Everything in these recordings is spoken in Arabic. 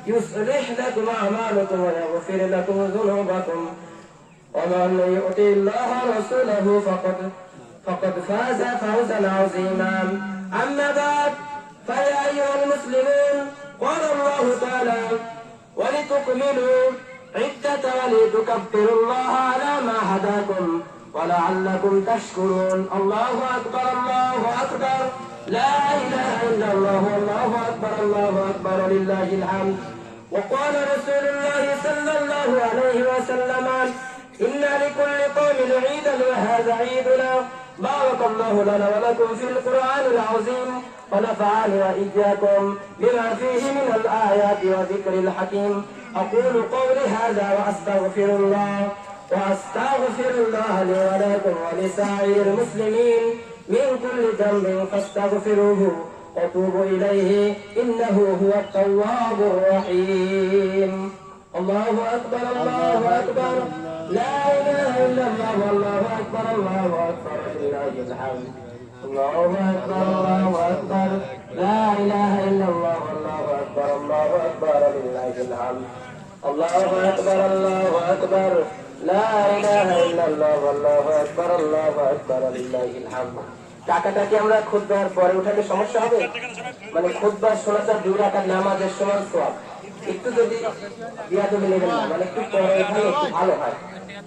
يصلح لكم أعمالكم ويغفر لكم ذنوبكم ومن يطع الله ورسوله فقد فاز فوزا عظيما. أما بعد فيا أيها المسلمون قال الله تعالى ولتكملوا عدة ولتكبروا الله على ما هداكم ولعلكم تشكرون. الله أكبر الله أكبر لا إله إلا الله والله أكبر الله أكبر لله الحمد. وقال رسول الله صلى الله عليه وسلم إن لكل قوم عيدا وهذا عيدنا. بارك الله لنا ولكم في القرآن العظيم ونفعني وإياكم بما فيه من الآيات وذكر الحكيم. أقول قولي هذا وأستغفر الله لي ولكم ولسائر المسلمين من كل ذنب فاستغفروه وتوبوا إليه إنه هو التواب الرحيم. الله أكبر الله أكبر لا إله إلا الله والله أكبر الله أكبر لله الحمد. الله أكبر الله أكبر لا إله إلا الله والله أكبر الله أكبر لله الحمد. الله أكبر الله أكبر لا إله إلا الله والله أكبر الله أكبر لله الحمد. টাকাটা কি আমরা খুতবার পরে উঠালে সমস্যা হবে? মানে খুতবার শোনাটা 2 রাকাত নামাজের সমান সওয়াব। একটু যদি বিয়াদবি নেবেন না, মানে একটু পরে উঠালে একটু ভালো হয়।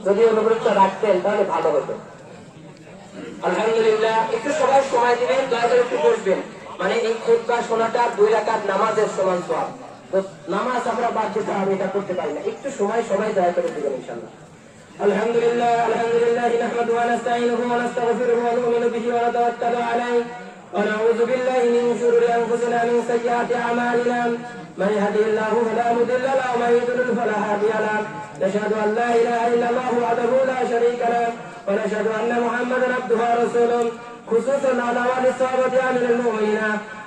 যদি অনুরোধটা রাখতেন তাহলে ভালো হতো। আলহামদুলিল্লাহ, একটু সবাই সময় দিবেন, দয়া করে একটু বসবেন। মানে এই খুতবা শোনাটা 2 রাকাত নামাজের সমান সওয়াব। তো নামাজ আমরা বাদ দিতে আমি এটা করতে পারি না, একটু সময় সবাই দয়া করে দিবেন ইনশাআল্লাহ। الحمد لله نحمده ونستعينه ونستغفره ونؤمن به ونتوكل عليه ونعوذ بالله من شرور انفسنا من سيئات اعمالنا من يهده الله فلا مضل له ومن يضلل فلا هادي له. نشهد ان لا اله الا الله وحده لا شريك له ونشهد ان محمدا عبده ورسوله. خصوصا على اهل الصحابه امير المؤمنين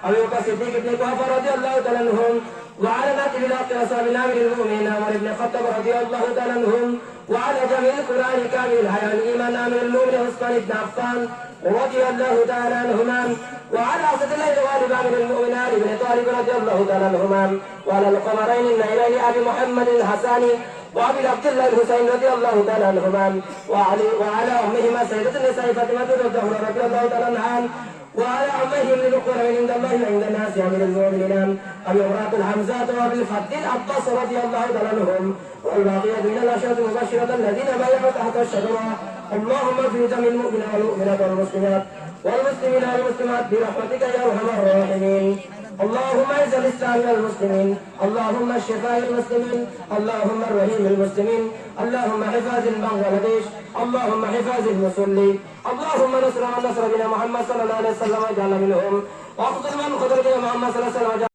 ابي بكر الصديق بن عمر رضي الله تعالى عنهم وعلى ناتب الاخر اصحاب امير المؤمنين عمر بن الخطاب رضي الله تعالى عنهم وعلى جميع القرآن كامل الحياة الإيمان من المؤمن عثمان بن عفان رضي الله تعالى عنهما وعلى أسد الله الغالب من المؤمن علي بن طالب رضي الله تعالى عنهما وعلى القمرين النيلين أبي محمد الحسن وأبي عبد الله الحسين رضي الله تعالى عنهما وعلى أمهما سيدة النساء فاطمة رضي الله تعالى عنها وعلى أمهم للقرآن عند الله عند الناس من المؤمنين أبي امرأة الحمزة وأبي الفضل العباس رضي الله تعالى عنهم والباقية من الأشهر المبشرة الذين بايعوا تحت الشجرة. اللهم اغفر جميع المؤمنين والمؤمنات والمسلمين والمسلمات برحمتك يا أرحم الراحمين. اللهم اعز الإسلام والمسلمين، اللهم الشفاء المسلمين، اللهم الرحيم المسلمين، اللهم حفاظ بنغلاديش، اللهم حفاظ المصلين، اللهم نصر من نصر بنا محمد صلى الله عليه وسلم واجعلنا منهم واخذل من خذل بنا محمد صلى الله عليه وسلم